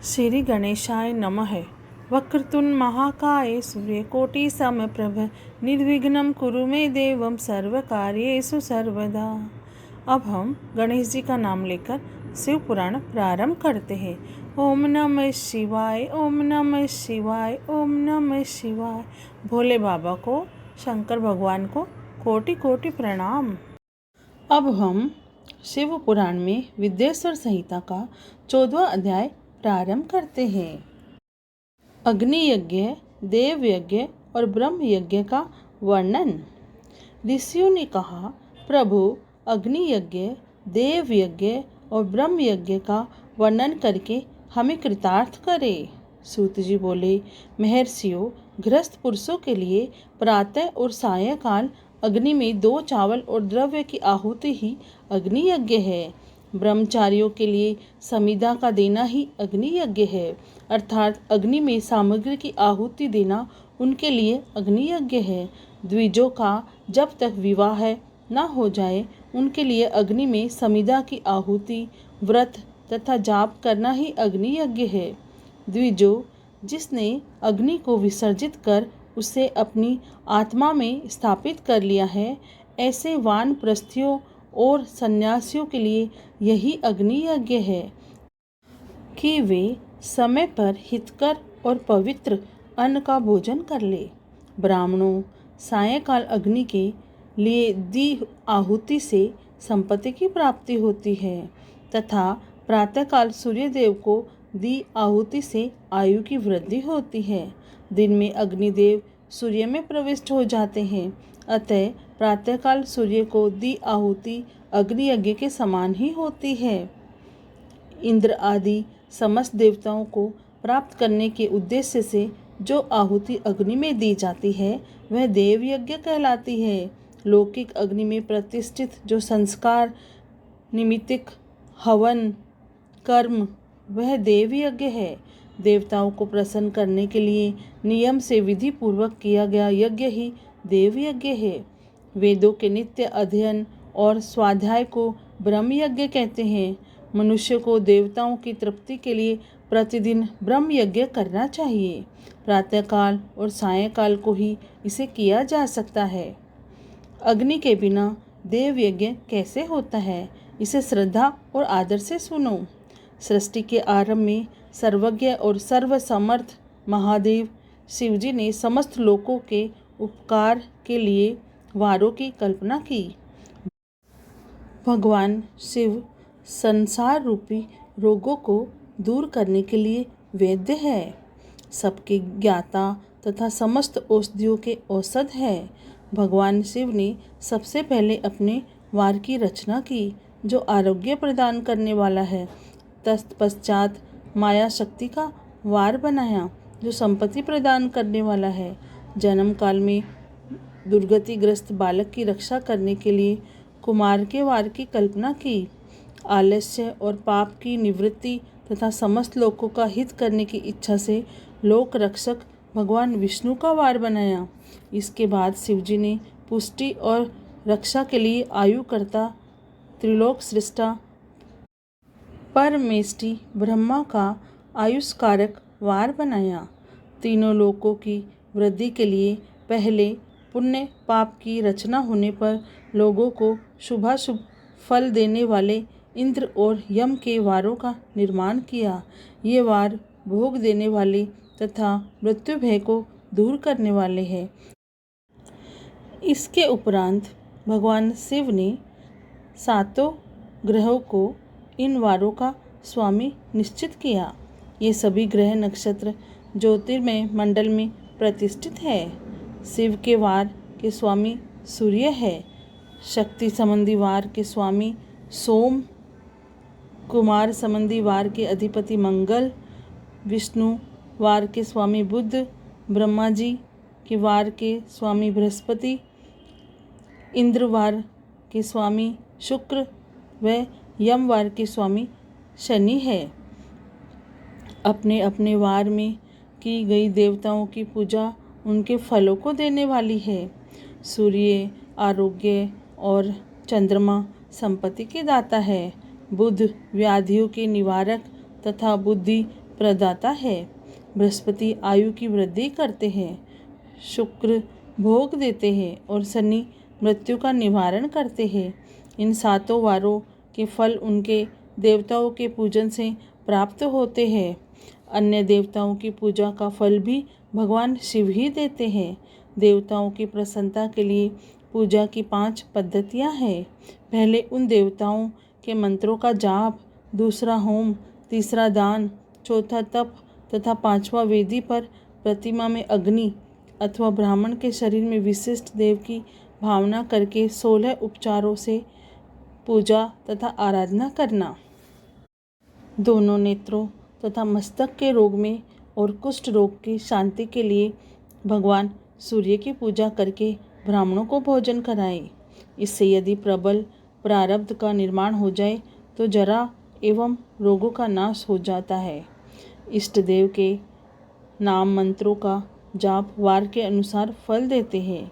श्री गणेशाय नमः। वक्रतुंड महाकाय सूर्यकोटि समप्रभ निर्विघ्नं कुरु मे देवं सर्वकार्येषु सर्वदा। अब हम गणेश जी का नाम लेकर शिव पुराण प्रारंभ करते हैं। ओम नमः शिवाय, ओम नमः शिवाय, ओम नमः शिवाय। भोले बाबा को, शंकर भगवान को कोटि कोटि प्रणाम। अब हम शिव पुराण में विद्येश्वर संहिता का 14वां अध्याय प्रारंभ करते हैं। अग्नि यज्ञ, देव यज्ञ और ब्रह्म यज्ञ का वर्णन। ऋषियों ने कहा, प्रभु अग्नि यज्ञ, देव यज्ञ और ब्रह्म यज्ञ का वर्णन करके हमें कृतार्थ करे। सूत जी बोले, महर्षियों, गृहस्थ पुरुषों के लिए प्रातः और सायंकाल अग्नि में 2 चावल और द्रव्य की आहुति ही अग्नि यज्ञ है। ब्रह्मचारियों के लिए समिधा का देना ही अग्नि यज्ञ है, अर्थात अग्नि में सामग्री की आहुति देना उनके लिए अग्नि यज्ञ है। द्विजों का जब तक विवाह न हो जाए उनके लिए अग्नि में समिधा की आहुति, व्रत तथा जाप करना ही अग्नि यज्ञ है। द्विजों, जिसने अग्नि को विसर्जित कर उसे अपनी आत्मा में स्थापित कर लिया है, ऐसे वानप्रस्थियों और सन्यासियों के लिए यही अग्नि यज्ञ है कि वे समय पर हितकर और पवित्र अन्न का भोजन कर ले। ब्राह्मणों, सायंकाल अग्नि के लिए दी आहुति से संपत्ति की प्राप्ति होती है तथा प्रातःकाल सूर्यदेव को दी आहुति से आयु की वृद्धि होती है। दिन में अग्निदेव सूर्य में प्रविष्ट हो जाते हैं, अतः प्रातःकाल सूर्य को दी आहुति अग्नि यज्ञ के समान ही होती है। इंद्र आदि समस्त देवताओं को प्राप्त करने के उद्देश्य से जो आहुति अग्नि में दी जाती है वह देव यज्ञ कहलाती है। लौकिक अग्नि में प्रतिष्ठित जो संस्कार निमित्तिक हवन कर्म वह देव यज्ञ है। देवताओं को प्रसन्न करने के लिए नियम से विधि पूर्वक किया गया यज्ञ ही देव यज्ञ है। वेदों के नित्य अध्ययन और स्वाध्याय को ब्रह्म यज्ञ कहते हैं। मनुष्य को देवताओं की तृप्ति के लिए प्रतिदिन ब्रह्म यज्ञ करना चाहिए। प्रातःकाल और सायंकाल को ही इसे किया जा सकता है। अग्नि के बिना देव यज्ञ कैसे होता है, इसे श्रद्धा और आदर से सुनो। सृष्टि के आरंभ में सर्वज्ञ और सर्वसमर्थ महादेव शिवजी ने समस्त लोकों के उपकार के लिए वारों की कल्पना की। भगवान शिव संसार रूपी रोगों को दूर करने के लिए वैद्य है, सबके ज्ञाता तथा समस्त औषधियों के औषध है। भगवान शिव ने सबसे पहले अपने वार की रचना की जो आरोग्य प्रदान करने वाला है। तत्पश्चात माया शक्ति का वार बनाया जो संपत्ति प्रदान करने वाला है। जन्म काल में दुर्गतिग्रस्त बालक की रक्षा करने के लिए कुमार के वार की कल्पना की। आलस्य और पाप की निवृत्ति तथा समस्त लोगों का हित करने की इच्छा से लोक रक्षक भगवान विष्णु का वार बनाया। इसके बाद शिवजी ने पुष्टि और रक्षा के लिए आयुकर्ता त्रिलोक सृष्टा परमेष्टि ब्रह्मा का आयुष्कारक वार बनाया। तीनों लोकों की वृद्धि के लिए पहले पुण्य पाप की रचना होने पर लोगों को शुभाशुभ फल देने वाले इंद्र और यम के वारों का निर्माण किया। ये वार भोग देने वाले तथा मृत्यु भय को दूर करने वाले हैं। इसके उपरांत भगवान शिव ने 7 ग्रहों को इन वारों का स्वामी निश्चित किया। ये सभी ग्रह नक्षत्र ज्योतिर्मय मंडल में प्रतिष्ठित है। शिव के वार के स्वामी सूर्य है, शक्ति संबंधी वार के स्वामी सोम, कुमार संबंधी वार के अधिपति मंगल, विष्णु वार के स्वामी बुध, ब्रह्मा जी के वार के स्वामी बृहस्पति, इंद्र वार के स्वामी शुक्र व यम वार के स्वामी शनि है। अपने अपने वार में की गई देवताओं की पूजा उनके फलों को देने वाली है। सूर्य आरोग्य और चंद्रमा संपत्ति के दाता है। बुध व्याधियों के निवारक तथा बुद्धि प्रदाता है। बृहस्पति आयु की वृद्धि करते हैं, शुक्र भोग देते हैं और शनि मृत्यु का निवारण करते हैं। इन 7 वारों के फल उनके देवताओं के पूजन से प्राप्त होते हैं। अन्य देवताओं की पूजा का फल भी भगवान शिव ही देते हैं। देवताओं की प्रसन्नता के लिए पूजा की 5 पद्धतियाँ हैं। पहले उन देवताओं के मंत्रों का जाप, दूसरा होम, तीसरा दान, चौथा तप तथा 5वां वेदी पर प्रतिमा में अग्नि अथवा ब्राह्मण के शरीर में विशिष्ट देव की भावना करके 16 उपचारों से पूजा तथा आराधना करना। दोनों नेत्रों तथा मस्तक के रोग में और कुष्ठ रोग की शांति के लिए भगवान सूर्य की पूजा करके ब्राह्मणों को भोजन कराएं। इससे यदि प्रबल प्रारब्ध का निर्माण हो जाए तो जरा एवं रोगों का नाश हो जाता है। इष्ट देव के नाम मंत्रों का जाप वार के अनुसार फल देते हैं।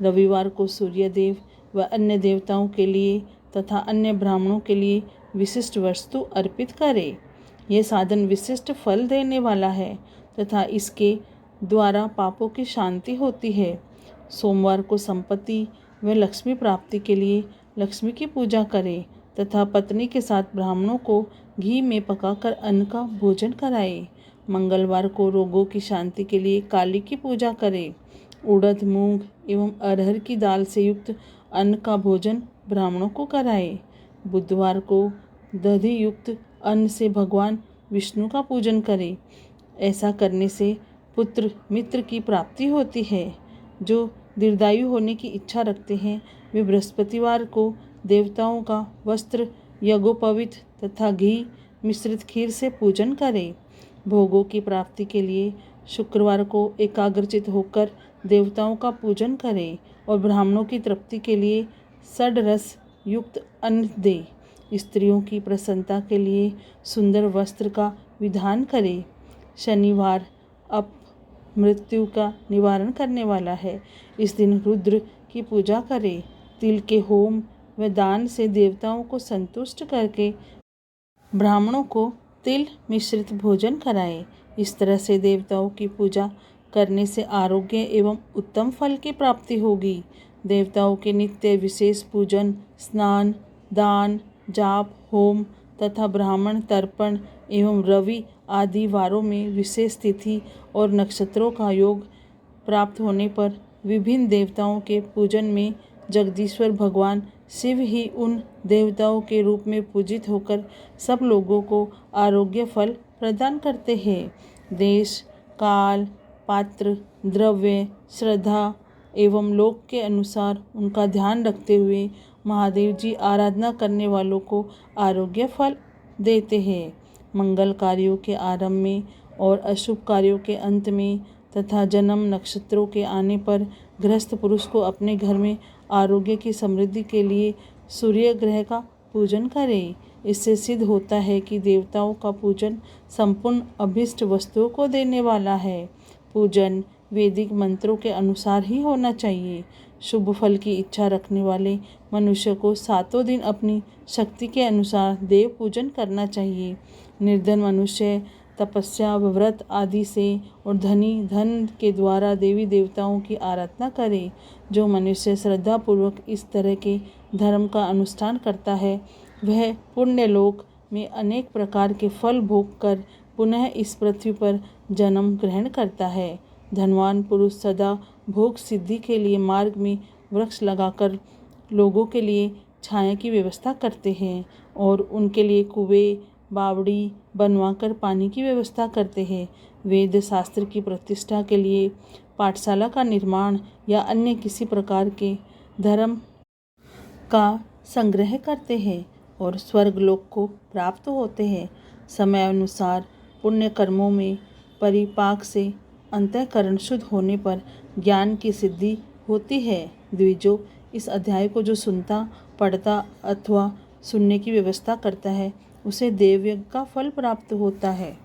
रविवार को सूर्य देव व अन्य देवताओं के लिए तथा अन्य ब्राह्मणों के लिए विशिष्ट वस्तु अर्पित करें। यह साधन विशिष्ट फल देने वाला है तथा इसके द्वारा पापों की शांति होती है। सोमवार को संपत्ति व लक्ष्मी प्राप्ति के लिए लक्ष्मी की पूजा करें तथा पत्नी के साथ ब्राह्मणों को घी में पकाकर अन्न का भोजन कराएं। मंगलवार को रोगों की शांति के लिए काली की पूजा करें। उड़द, मूंग एवं अरहर की दाल से युक्त अन्न का भोजन ब्राह्मणों को कराएं। बुधवार को दधि युक्त अन्न से भगवान विष्णु का पूजन करें। ऐसा करने से पुत्र मित्र की प्राप्ति होती है। जो दीर्घायु होने की इच्छा रखते हैं वे बृहस्पतिवार को देवताओं का वस्त्र, यज्ञोपवीत तथा घी मिश्रित खीर से पूजन करें। भोगों की प्राप्ति के लिए शुक्रवार को एकाग्रचित होकर देवताओं का पूजन करें और ब्राह्मणों की तृप्ति के लिए षड्रस युक्त अन्न दें। स्त्रियों की प्रसन्नता के लिए सुंदर वस्त्र का विधान करें। शनिवार मृत्यु का निवारण करने वाला है। इस दिन रुद्र की पूजा करें। तिल के होम व दान से देवताओं को संतुष्ट करके ब्राह्मणों को तिल मिश्रित भोजन कराएं। इस तरह से देवताओं की पूजा करने से आरोग्य एवं उत्तम फल की प्राप्ति होगी। देवताओं के नित्य विशेष पूजन, स्नान, दान, जाप, होम तथा ब्राह्मण तर्पण एवं रवि आदि वारों में विशेष तिथि और नक्षत्रों का योग प्राप्त होने पर विभिन्न देवताओं के पूजन में जगदीश्वर भगवान शिव ही उन देवताओं के रूप में पूजित होकर सब लोगों को आरोग्य फल प्रदान करते हैं। देश, काल, पात्र, द्रव्य, श्रद्धा एवं लोक के अनुसार उनका ध्यान रखते हुए महादेव जी आराधना करने वालों को आरोग्य फल देते हैं। मंगल कार्यों के आरंभ में और अशुभ कार्यों के अंत में तथा जन्म नक्षत्रों के आने पर गृहस्थ पुरुष को अपने घर में आरोग्य की समृद्धि के लिए सूर्य ग्रह का पूजन करें। इससे सिद्ध होता है कि देवताओं का पूजन संपूर्ण अभीष्ट वस्तुओं को देने वाला है। पूजन वैदिक मंत्रों के अनुसार ही होना चाहिए। शुभ फल की इच्छा रखने वाले मनुष्य को 7 दिन अपनी शक्ति के अनुसार देव पूजन करना चाहिए। निर्धन मनुष्य तपस्या, व्रत आदि से और धनी धन के द्वारा देवी देवताओं की आराधना करे। जो मनुष्य श्रद्धापूर्वक इस तरह के धर्म का अनुष्ठान करता है वह पुण्यलोक में अनेक प्रकार के फल भोग कर पुनः इस पृथ्वी पर जन्म ग्रहण करता है। धनवान पुरुष सदा भोग सिद्धि के लिए मार्ग में वृक्ष लगाकर लोगों के लिए छाया की व्यवस्था करते हैं और उनके लिए कुएं, बावड़ी बनवाकर पानी की व्यवस्था करते हैं। वेद शास्त्र की प्रतिष्ठा के लिए पाठशाला का निर्माण या अन्य किसी प्रकार के धर्म का संग्रह करते हैं और स्वर्गलोक को प्राप्त होते हैं। समय अनुसार पुण्य कर्मों में परिपाक से अंतःकरण शुद्ध होने पर ज्ञान की सिद्धि होती है। द्विजो, इस अध्याय को जो सुनता, पढ़ता अथवा सुनने की व्यवस्था करता है उसे देवयज्ञ का फल प्राप्त होता है।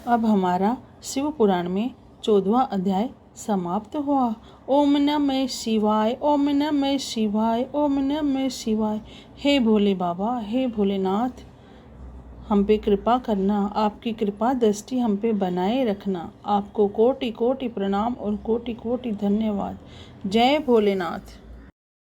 अब हमारा शिव पुराण में 14वां अध्याय समाप्त हुआ। ओम नमः शिवाय, ओम नमः शिवाय, ओम नमः शिवाय। हे भोले बाबा, हे भोलेनाथ, हम पे कृपा करना, आपकी कृपा दृष्टि हम पे बनाए रखना। आपको कोटि कोटि प्रणाम और कोटि कोटि धन्यवाद। जय भोलेनाथ।